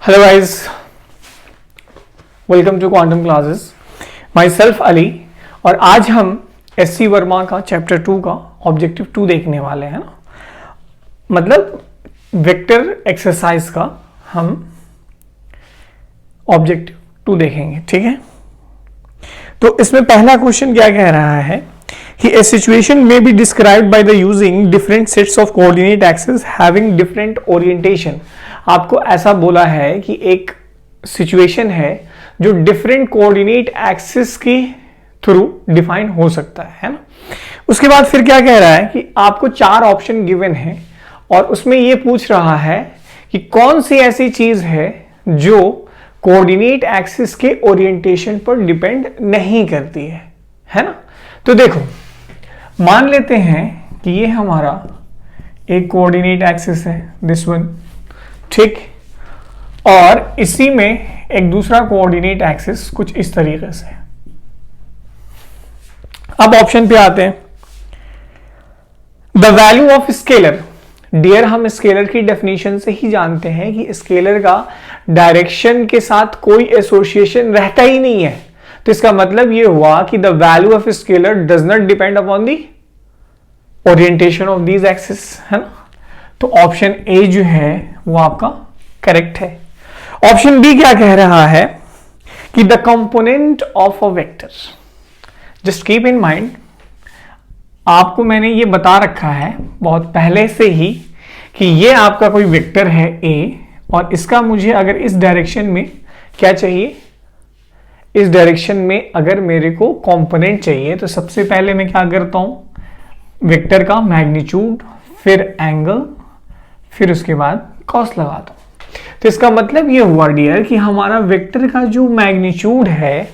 Hello guys, welcome to quantum classes. Myself Ali, और आज हम एससी वर्मा का चैप्टर 2 का ऑब्जेक्टिव 2 देखने वाले हैं ना, मतलब वेक्टर एक्सरसाइज का हम ऑब्जेक्टिव 2 देखेंगे। ठीक है, तो इसमें पहला क्वेश्चन क्या कह रहा है कि ए सिचुएशन में be described by the using different sets of coordinate axis having different orientation. आपको ऐसा बोला है कि एक सिचुएशन है जो डिफरेंट कोऑर्डिनेट एक्सिस के थ्रू डिफाइन हो सकता है ना। उसके बाद फिर क्या कह रहा है कि आपको 4 ऑप्शन गिवन है और उसमें यह पूछ रहा है कि कौन सी ऐसी चीज है जो कोऑर्डिनेट एक्सिस के ओरिएंटेशन पर डिपेंड नहीं करती है ना। तो देखो, मान लेते हैं कि ये हमारा एक कोऑर्डिनेट एक्सिस है, दिस वन, ठीक, और इसी में एक दूसरा कोऑर्डिनेट एक्सिस कुछ इस तरीके से। अब ऑप्शन पे आते हैं। The value of scalar, dear, हम स्केलर की डेफिनेशन से ही जानते हैं कि स्केलर का डायरेक्शन के साथ कोई एसोसिएशन रहता ही नहीं है। तो इसका मतलब यह हुआ कि the value of scalar does not depend upon the orientation of these axis, है ना। तो ऑप्शन ए जो है वो आपका करेक्ट है। ऑप्शन बी क्या कह रहा है कि the component of a vector, just keep in mind, आपको मैंने ये बता रखा है बहुत पहले से ही कि ये आपका कोई वेक्टर है ए, और इसका मुझे अगर इस डायरेक्शन में क्या चाहिए, इस डायरेक्शन में अगर मेरे को कंपोनेंट चाहिए, तो सबसे पहले मैं क्या करता हूं, वेक्टर का मैग्नीट्यूड, फिर एंगल, फिर उसके बाद कॉस लगाता हूं। तो इसका मतलब ये हुआ डियर कि हमारा वेक्टर का जो मैग्नीट्यूड है,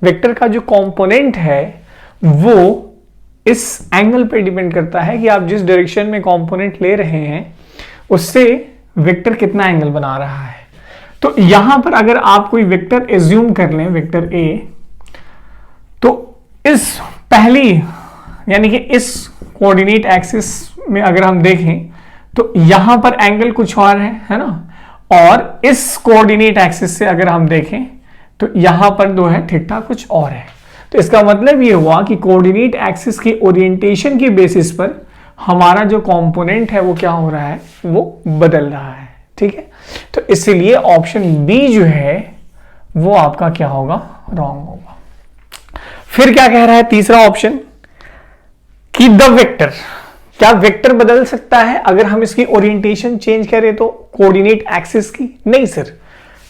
वेक्टर का जो कंपोनेंट है, वो इस एंगल पे डिपेंड करता है कि आप जिस डायरेक्शन में कंपोनेंट ले रहे हैं उससे वेक्टर कितना एंगल बना रहा है। तो यहां पर अगर आप कोई वेक्टर एज्यूम कर लें, वेक्टर ए, तो इस पहली यानी कि इस कोऑर्डिनेट एक्सिस में अगर हम देखें तो यहां पर एंगल कुछ और है ना, और इस कोऑर्डिनेट एक्सिस से अगर हम देखें तो यहां पर जो है थीटा कुछ और है। तो इसका मतलब यह हुआ कि कोऑर्डिनेट एक्सिस के ओरिएंटेशन के बेसिस पर हमारा जो कंपोनेंट है वो क्या हो रहा है, वो बदल रहा है। ठीक है, तो इसलिए ऑप्शन बी जो है वो आपका क्या होगा, रॉन्ग होगा। फिर क्या कह रहा है तीसरा ऑप्शन कि द वेक्टर, क्या वेक्टर बदल सकता है अगर हम इसकी ओरिएंटेशन चेंज करें तो कोऑर्डिनेट एक्सिस की? नहीं सर,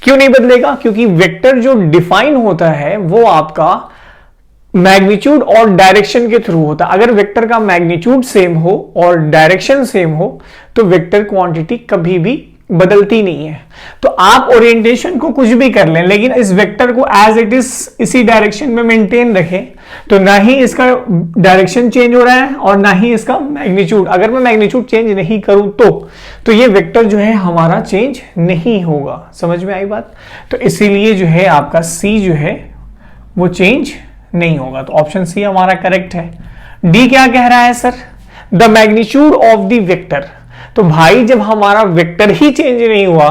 क्यों नहीं बदलेगा? क्योंकि वेक्टर जो डिफाइन होता है वो आपका मैग्नीट्यूड और डायरेक्शन के थ्रू होता है। अगर वेक्टर का मैग्नीट्यूड सेम हो और डायरेक्शन सेम हो तो वेक्टर क्वांटिटी कभी भी बदलती नहीं है। तो आप ओरिएंटेशन को कुछ भी कर लें, लेकिन इस वेक्टर को एज इट इज इसी डायरेक्शन में मेंटेन रखें, तो ना ही इसका डायरेक्शन चेंज हो रहा है और ना ही इसका मैग्नीट्यूड। अगर मैं मैग्नीट्यूड चेंज नहीं करूं तो ये वेक्टर जो है हमारा चेंज नहीं होगा। समझ में आई बात? तो इसीलिए जो है आपका सी जो है वो चेंज नहीं होगा। तो ऑप्शन सी हमारा करेक्ट है। डी क्या कह रहा है sir? The magnitude of the vector. तो भाई जब हमारा वेक्टर ही चेंज नहीं हुआ,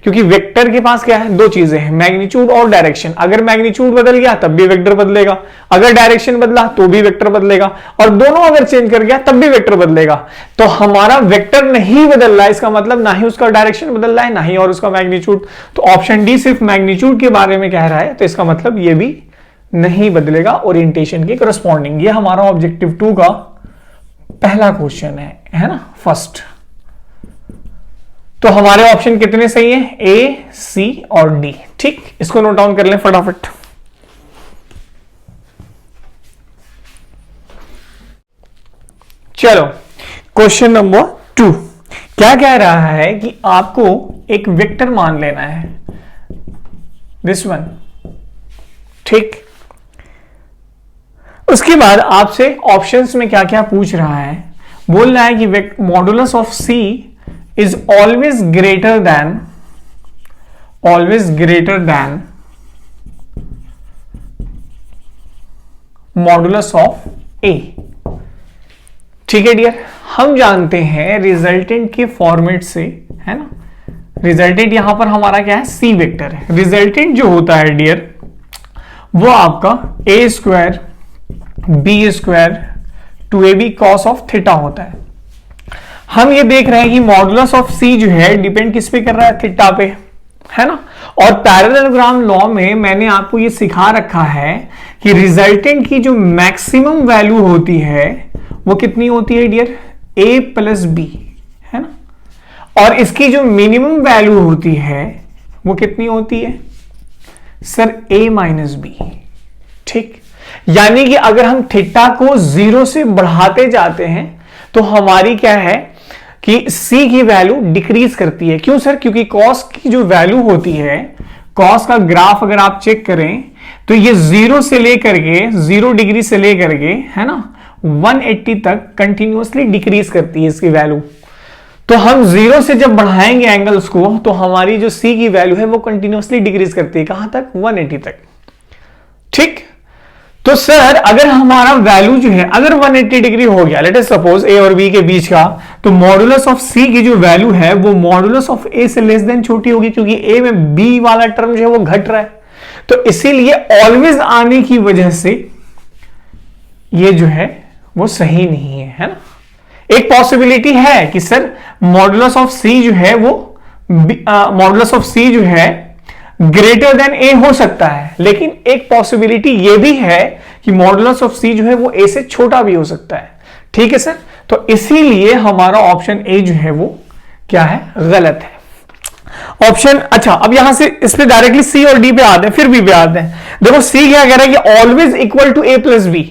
क्योंकि वेक्टर के पास क्या है, दो चीजें हैं, मैग्नीट्यूड और डायरेक्शन। अगर मैग्नीट्यूड बदल गया तब भी वेक्टर बदलेगा, अगर डायरेक्शन बदला तो भी वेक्टर बदलेगा, और दोनों अगर चेंज कर गया तब भी वेक्टर बदलेगा। तो हमारा वेक्टर नहीं बदल रहा है, इसका मतलब ना ही उसका डायरेक्शन बदल रहा है ना ही और उसका मैग्नीट्यूड। तो ऑप्शन डी सिर्फ मैग्नीट्यूड के बारे में कह रहा है, तो इसका मतलब ये भी नहीं बदलेगा ओरिएंटेशन के करस्पॉन्डिंग। ये हमारा ऑब्जेक्टिव 2 का पहला क्वेश्चन है ना, फर्स्ट। तो हमारे ऑप्शन कितने सही हैं? ए, सी और डी। ठीक, इसको नोट डाउन कर लें फटाफट। चलो, क्वेश्चन नंबर 2 क्या कह रहा है कि आपको एक वेक्टर मान लेना है, दिस वन, ठीक। उसके बाद आपसे ऑप्शंस में क्या क्या पूछ रहा है, बोल रहा है कि modulus of C is always greater than modulus of A. ठीक है डियर, हम जानते हैं रिजल्टेंट के फॉर्मेट से, है ना, रिजल्टेंट यहां पर हमारा क्या है, सी वेक्टर है। रिजल्टेंट जो होता है डियर वो आपका A square B square 2ab cos of theta होता है। हम ये देख रहे हैं कि मॉडुलस ऑफ सी जो है डिपेंड किस पे कर रहा है, थीटा पे, है ना। और पैरेललोग्राम लॉ में मैंने आपको ये सिखा रखा है कि रिजल्टेंट की जो मैक्सिमम वैल्यू होती है वो कितनी होती है डियर, a प्लस बी, है ना। और इसकी जो मिनिमम वैल्यू होती है वो कितनी होती है सर, a माइनस बी। ठीक, यानी कि अगर हम थीटा को 0 से बढ़ाते जाते हैं तो हमारी क्या है कि c की वैल्यू डिक्रीज करती है। क्यों सर, क्योंकि cos की जो वैल्यू होती है, cos का ग्राफ अगर आप चेक करें तो ये 0 से लेकर के 0 डिग्री से लेकर के, है ना, 180 तक कंटिन्यूअसली डिक्रीज करती है इसकी वैल्यू। तो हम 0 से जब बढ़ाएंगे एंगल्स को तो हमारी जो c की वैल्यू है वो कंटिन्यूअसली डिक्रीज करती है, कहां तक, 180 तक। ठीक, तो सर अगर हमारा वैल्यू जो है अगर 180 डिग्री हो गया, लेट अस सपोज a और b के बीच का, तो मॉडुलस ऑफ c की जो वैल्यू है वो मॉडुलस ऑफ a से लेस देन छोटी होगी, क्योंकि a में b वाला टर्म जो है वो घट रहा है। तो इसीलिए ऑलवेज आने की वजह से ये जो है वो सही नहीं है ना। एक पॉसिबिलिटी है कि सर मॉडुलस ऑफ c जो है वो मॉडुलस ऑफ c जो है ग्रेटर देन a हो सकता है, लेकिन एक पॉसिबिलिटी ये भी है कि मॉडुलस ऑफ c जो है वो a से छोटा भी हो सकता है। ठीक है सर, तो इसीलिए हमारा ऑप्शन ए जो है वो क्या है, गलत है ऑप्शन। अच्छा, अब यहां से इस पे डायरेक्टली सी और डी पे आते हैं, फिर बी पे आते हैं। देखो सी क्या कह रहा है कि always equal to A plus B.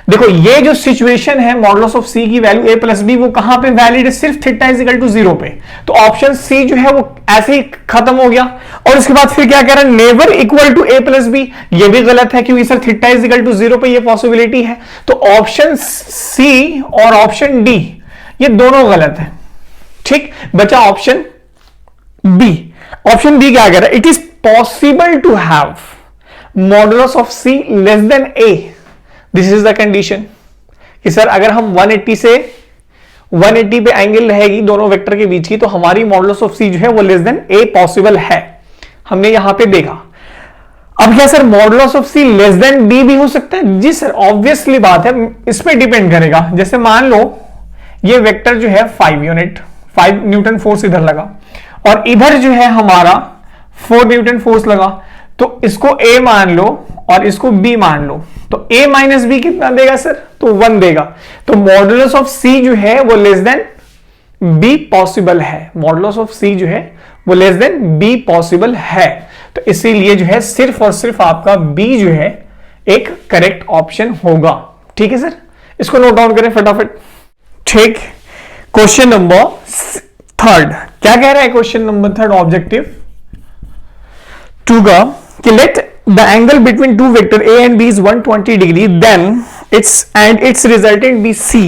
देखो ये जो सिचुएशन है मॉडुलस ऑफ सी की वैल्यू a प्लस बी, वो कहां पे वैलिड है, सिर्फ थीटा इज इक्वल टू 0 पे। तो ऑप्शन सी जो है वो ऐसे ही खत्म हो गया। और इसके बाद फिर क्या कह रहा है, never equal to a plus B, ये भी गलत है क्योंकि sir theta is equal to 0 पे ये पॉसिबिलिटी है। तो ऑप्शन सी और ऑप्शन डी ये दोनों गलत है। ठीक, बचा ऑप्शन बी। ऑप्शन बी क्या कह रहा है, it is possible to have modulus of C less than A. This is the condition कि सर अगर हम 180 से 180 पे एंगल रहेगी दोनों वेक्टर के बीच की, तो हमारी मॉडुलस ऑफ सी जो है वो लेस देन ए पॉसिबल है, हमने यहां पे देखा। अब क्या sir modulus of C less than B भी हो सकता है? जी सर, ऑब्वियसली बात है, इस पे डिपेंड करेगा। जैसे मान लो ये वेक्टर जो है 5 यूनिट, 5 न्यूटन फोर्स इधर लगा और इधर जो है हमारा 4 न्यूटन फोर्स लगा, तो इसको a मान लो और इसको b मान लो, तो a माइनस बी कितना देगा सर, तो 1 देगा। तो मॉडुलस ऑफ c जो है वो लेस देन b पॉसिबल है, मॉडुलस ऑफ c जो है वो लेस देन b पॉसिबल है। तो इसीलिए जो है सिर्फ और सिर्फ आपका b जो है एक करेक्ट ऑप्शन होगा। ठीक है सर, इसको नोट डाउन करें फटाफट। ठीक, क्वेश्चन नंबर 3 क्या कह रहा है, क्वेश्चन नंबर 3 ऑब्जेक्टिव 2 का कि let the angle between two vector a and b is 120 degree, then its resultant be c,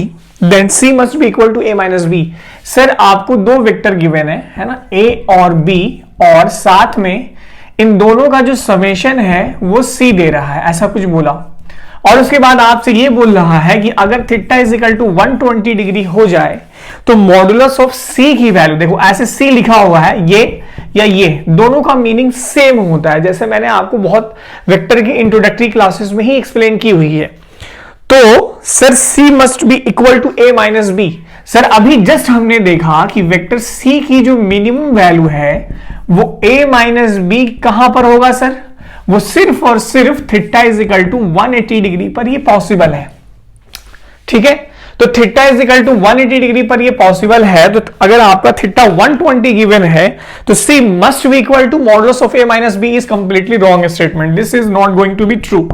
then c must be equal to a minus b। Sir आपको दो vector given है ना, a और b, और साथ में इन दोनों का जो समेशन है वो c दे रहा है, ऐसा कुछ बोला। और उसके बाद आपसे ये बोल रहा है कि अगर theta is equal to 120 degree हो जाए तो मॉडुलस ऑफ c की वैल्यू, देखो ऐसे c लिखा हुआ है, ये या ये दोनों का मीनिंग सेम होता है, जैसे मैंने आपको बहुत वेक्टर की इंट्रोडक्टरी क्लासेस में ही एक्सप्लेन की हुई है। तो sir c must be equal to a minus B. Sir अभी जस्ट हमने देखा कि वेक्टर c की जो मिनिमम वैल्यू है वो a माइनस बी कहां पर होगा सर, वो सिर्फ और सिर्फ theta is equal to 180 degree पर ये पॉसिबल है। ठीक है, तो theta is equal to 180 degree पर ये पॉसिबल है। तो अगर आपका थीटा 120 गिवन है तो c must be equal to modulus of a minus B is completely wrong statement, this is not going to be true.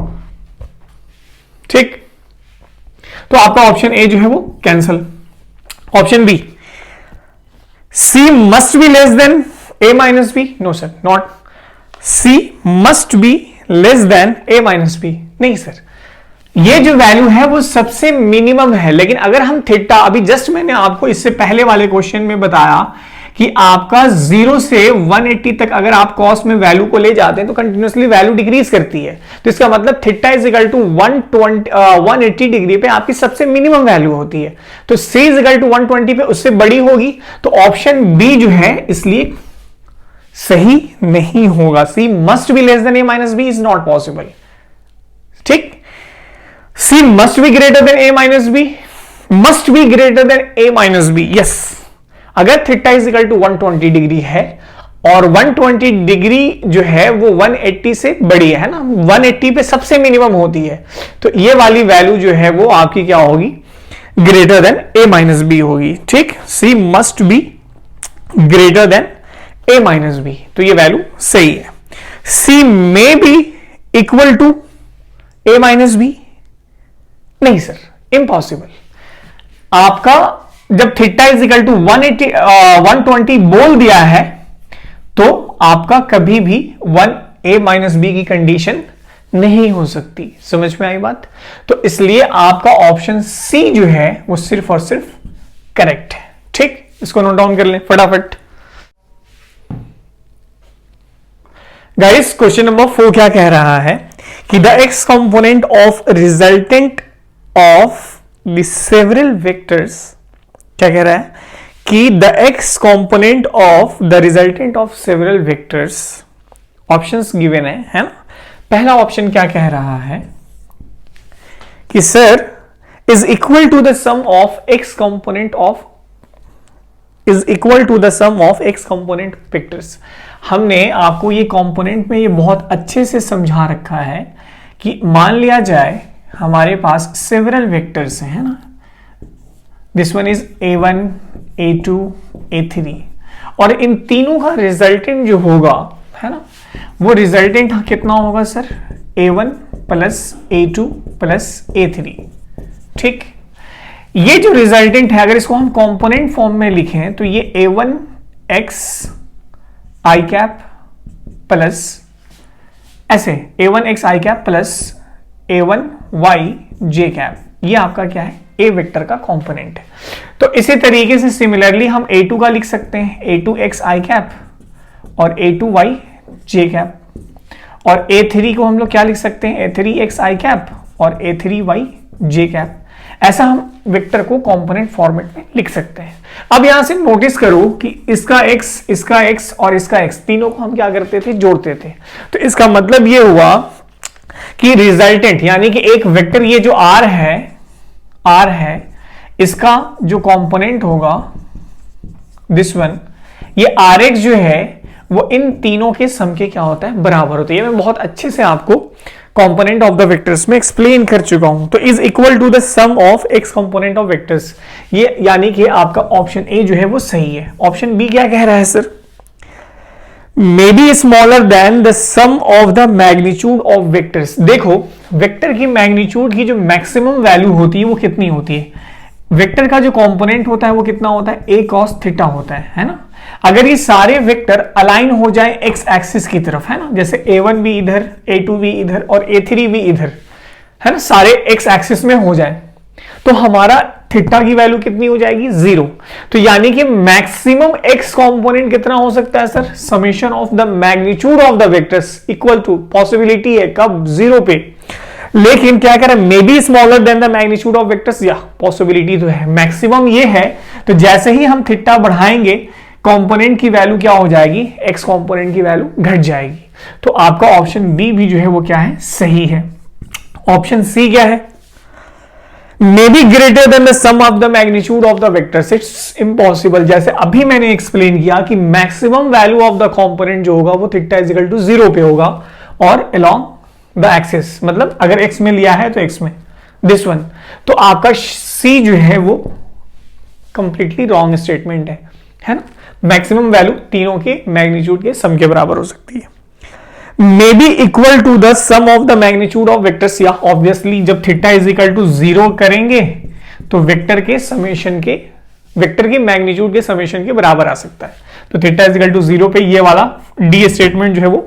ठीक, तो आपका ऑप्शन ए जो है वो cancel. Option B, c must be less than a minus B, no sir not, c must be less than a minus B, नहीं sir, ये जो value है वो सबसे मिनिमम है। लेकिन अगर हम थीटा, अभी जस्ट मैंने आपको इससे पहले वाले क्वेश्चन में बताया कि आपका 0 से 180 तक अगर आप कॉस में वैल्यू को ले जाते हैं तो कंटिन्यूअसली वैल्यू डिक्रीज करती है। तो इसका मतलब theta is equal to 180 degree पे आपकी सबसे मिनिमम वैल्यू होती है। तो c इज इक्वल टू 120 पे उससे बड़ी होगी। तो ऑप्शन बी जो है इसलिए सही नहीं होगा। C must be less than A minus B is not possible. ठीक, C must be greater than A minus B, must be greater than A minus B. Yes, अगर theta is equal to 120 degree है और 120 degree जो है वो 180 से बड़ी है ना, 180 पे सबसे मिनिमम होती है, तो ये वाली वैल्यू जो है वो आपकी क्या होगी, greater than A minus B होगी। ठीक, C must be greater than A minus B, तो ये वैल्यू सही है। C may be equal to A minus B, नहीं सर, इम्पॉसिबल। आपका जब थीटा इज इक्वल टू 120 बोल दिया है तो आपका कभी भी 1 ए माइनस बी की कंडीशन नहीं हो सकती। समझ में आई बात? तो इसलिए आपका ऑप्शन सी जो है वो सिर्फ और सिर्फ करेक्ट है। ठीक, इसको नोट डाउन कर लें फटाफट। गाइस, क्वेश्चन नंबर 4 क्या कह रहा है कि the X component of resultant of the several vectors, क्या कह रहा है कि the X component of the resultant of several vectors, options given है ना। पहला ऑप्शन क्या कह रहा है कि sir is equal to the sum of X component of, is equal to the sum of X component vectors. हमने आपको ये कंपोनेंट में ये बहुत अच्छे से समझा रखा है कि मान लिया जाए हमारे पास सेवरल वेक्टर्स हैं ना, this one is a1 a2 a3, और इन तीनों का रिजल्टेंट जो होगा है ना, वो रिजल्टेंट कितना होगा sir, a1 plus a2 plus a3। ठीक, ये जो रिजल्टेंट है अगर इसको हम कंपोनेंट फॉर्म में लिखें तो ये a1 x i cap plus ऐसे a1 x i cap plus a1 y j cap, ये आपका क्या है, ए वेक्टर का कंपोनेंट है। तो इसी तरीके से सिमिलरली हम a2 का लिख सकते हैं a2 x i कैप और a2 y j कैप, और a3 को हम लोग क्या लिख सकते हैं, a3 x i कैप और a3 y j कैप। ऐसा हम वेक्टर को कंपोनेंट फॉर्मेट में लिख सकते हैं। अब यहां से नोटिस करो कि इसका x, इसका x और इसका x तीनों को हम क्या करते थे, जोड़ते थे। तो इसका मतलब ये हुआ कि रिजल्टेंट यानी कि एक वेक्टर ये जो r है इसका जो कंपोनेंट होगा दिस वन, ये rx जो है वो इन तीनों के सम के क्या होता है, बराबर होता है। ये मैं बहुत अच्छे से आपको कंपोनेंट ऑफ द वेक्टर्स में एक्सप्लेन कर चुका हूं। तो is equal to the sum of X component of vectors, ये यानी कि आपका ऑप्शन ए जो है वो सही है। ऑप्शन बी क्या कह रहा है sir, may be smaller than the sum of the magnitude of vectors. देखो वेक्टर की मैग्नीट्यूड की जो मैक्सिमम वैल्यू होती है वो कितनी होती है, वेक्टर का जो कंपोनेंट होता है वो कितना होता है, a cos थीटा होता है ना। अगर ये सारे वेक्टर अलाइन हो जाए एक्स एक्सिस की तरफ, है ना, जैसे a1 भी इधर, a2 भी इधर और a3 भी इधर, है ना, सारे एक्स एक्सिस में हो जाए तो हमारा थीटा की वैल्यू कितनी हो जाएगी, 0। तो यानी कि मैक्सिमम एक्स कंपोनेंट कितना हो सकता है sir, summation of the magnitude of the vectors equal to, possibility है कब, 0 पे। लेकिन क्या करें, may be smaller than the magnitude of vectors, या पॉसिबिलिटी तो है, मैक्सिमम ये है। तो जैसे ही हम थीटा बढ़ाएंगे कंपोनेंट की वैल्यू क्या हो जाएगी, एक्स कंपोनेंट की वैल्यू घट जाएगी। तो आपका ऑप्शन बी भी जो है वो क्या है, सही है। ऑप्शन सी क्या है, may be greater than the sum of the magnitude of the vectors, it's impossible. जैसे अभी मैंने एक्सप्लेन किया कि maximum value of the component जो होगा वो थीटा इज इक्वल टू 0 पे होगा और अलोंग द एक्सिस, मतलब अगर एक्स में लिया है तो एक्स में, दिस वन। तो आपका सी जो है वो कंप्लीटली रॉन्ग स्टेटमेंट है ना। मैक्सिमम वैल्यू तीनों के मैग्नीट्यूड के सम के बराबर हो सकती है। May be equal to the sum of the magnitude of vectors, या ऑब्वियसली जब थीटा इज इक्वल टू 0 करेंगे तो वेक्टर के समेशन के, वेक्टर के मैग्नीट्यूड के समेशन के बराबर आ सकता है। तो थीटा इज इक्वल टू 0 पे ये वाला डी स्टेटमेंट जो है वो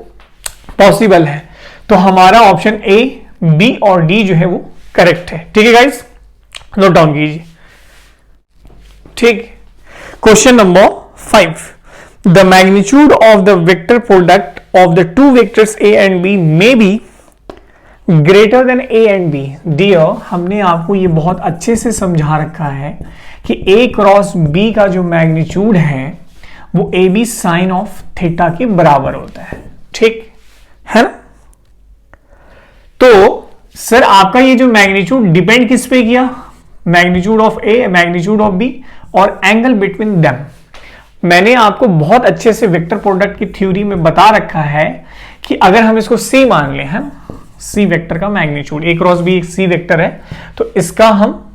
पॉसिबल है। तो हमारा ऑप्शन ए, बी और डी जो है वो करेक्ट है। ठीक है गाइस, नोट डाउन कीजिए। ठीक, question number 5, the magnitude of the vector product of the two vectors a and b may be greater than a and b। Dear, हमने आपको ये बहुत अच्छे से समझा रखा है कि a क्रॉस b का जो मैग्नीट्यूड है वो A B sine of theta के बराबर होता है, ठीक है ना। तो सर आपका ये जो मैग्नीट्यूड डिपेंड किस पे किया, magnitude of A, magnitude of B और एंगल बिटवीन देम। मैंने आपको बहुत अच्छे से वेक्टर प्रोडक्ट की थ्योरी में बता रखा है कि अगर हम इसको सी मान लें, है ना, सी वेक्टर का मैग्नीट्यूड, ए क्रॉस बी एक सी वेक्टर है, तो इसका हम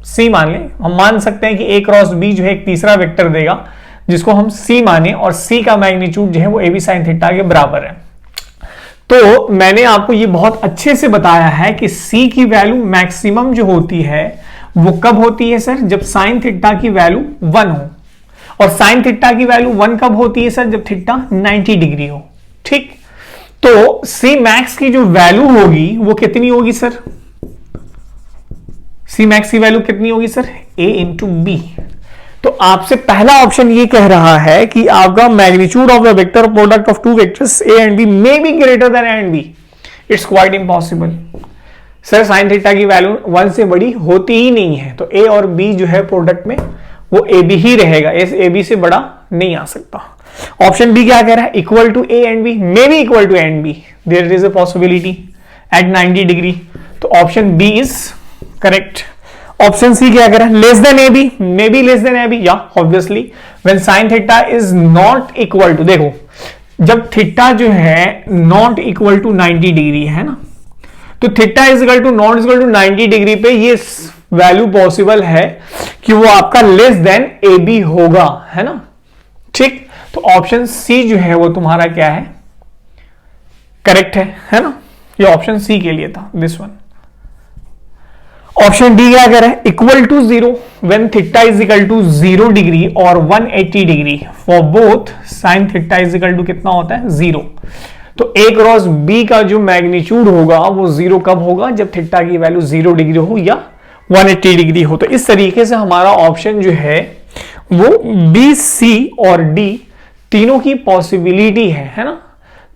सी मान लें, हम मान सकते हैं कि ए क्रॉस बी जो है एक तीसरा वेक्टर देगा जिसको हम सी माने, और सी का मैग्नीट्यूड जो है वो ए बी साइन थीटा के बराबर है। तो मैंने आपको ये बहुत अच्छे से बताया है कि सी की वैल्यू मैक्सिमम जो होती है वो कब होती है सर, जब साइन थीटा की वैल्यू 1 हो, और साइन थीटा की वैल्यू 1 कब होती है सर, जब थीटा 90 डिग्री हो, ठीक। तो सी मैक्स की जो वैल्यू होगी वो कितनी होगी सर, सी मैक्स की वैल्यू कितनी होगी सर, ए इंटू बी। तो आपसे पहला ऑप्शन ये कह रहा है कि आपका magnitude of the vector product of two vectors A and B may be greater than A and B. It's quite impossible sir, sine theta की वैल्यू 1 से बड़ी होती ही नहीं है, तो ए और बी जो है प्रोडक्ट में वो ए बी ही रहेगा, ए बी से बड़ा नहीं आ सकता। ऑप्शन बी क्या कह रहा है, equal to A and B, may be equal to A and B, there is a possibility at 90 degree, तो option B is correct. Option C क्या कह रहा है, less than A B, may be less than A B, या obviously when sine theta is not equal to, देखो जब theta जो है नॉट इक्वल टू 90 डिग्री है ना, तो theta is equal to not equal to 90 degree पे ये वैल्यू पॉसिबल है कि वो आपका लेस देन ए बी होगा, है ना, ठीक। तो ऑप्शन सी जो है वो तुम्हारा क्या है, करेक्ट है ना, ये ऑप्शन सी के लिए था, दिस वन। ऑप्शन डी क्या कह रहा है, equal to 0 when theta is equal to 0 degree और 180 degree for both sine theta is equal to कितना होता है, 0। तो ए क्रॉस बी का जो मैग्नीट्यूड होगा वो 0 कब होगा, जब थीटा की वैल्यू 0 डिग्री हो या 180 डिग्री हो। तो इस तरीके से हमारा ऑप्शन जो है वो बी, सी और डी तीनों की पॉसिबिलिटी है ना।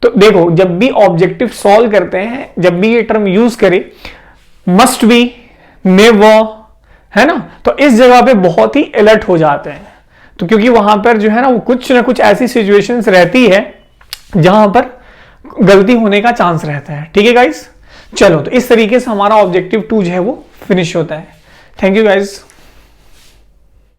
तो देखो जब भी ऑब्जेक्टिव सॉल्व करते हैं, जब भी ये टर्म यूज करें, मस्ट बी, नेवर, है ना, तो इस जगह पे बहुत ही अलर्ट हो जाते हैं। तो क्योंकि वहां पर जो है ना वो कुछ ना कुछ ऐसी सिचुएशंस रहती है जहां पर गलती होने का चांस रहता है, ठीक है गाइस। चलो तो इस तरीके से हमारा ऑब्जेक्टिव 2 जो है वो फिनिश होता है। Thank you guys.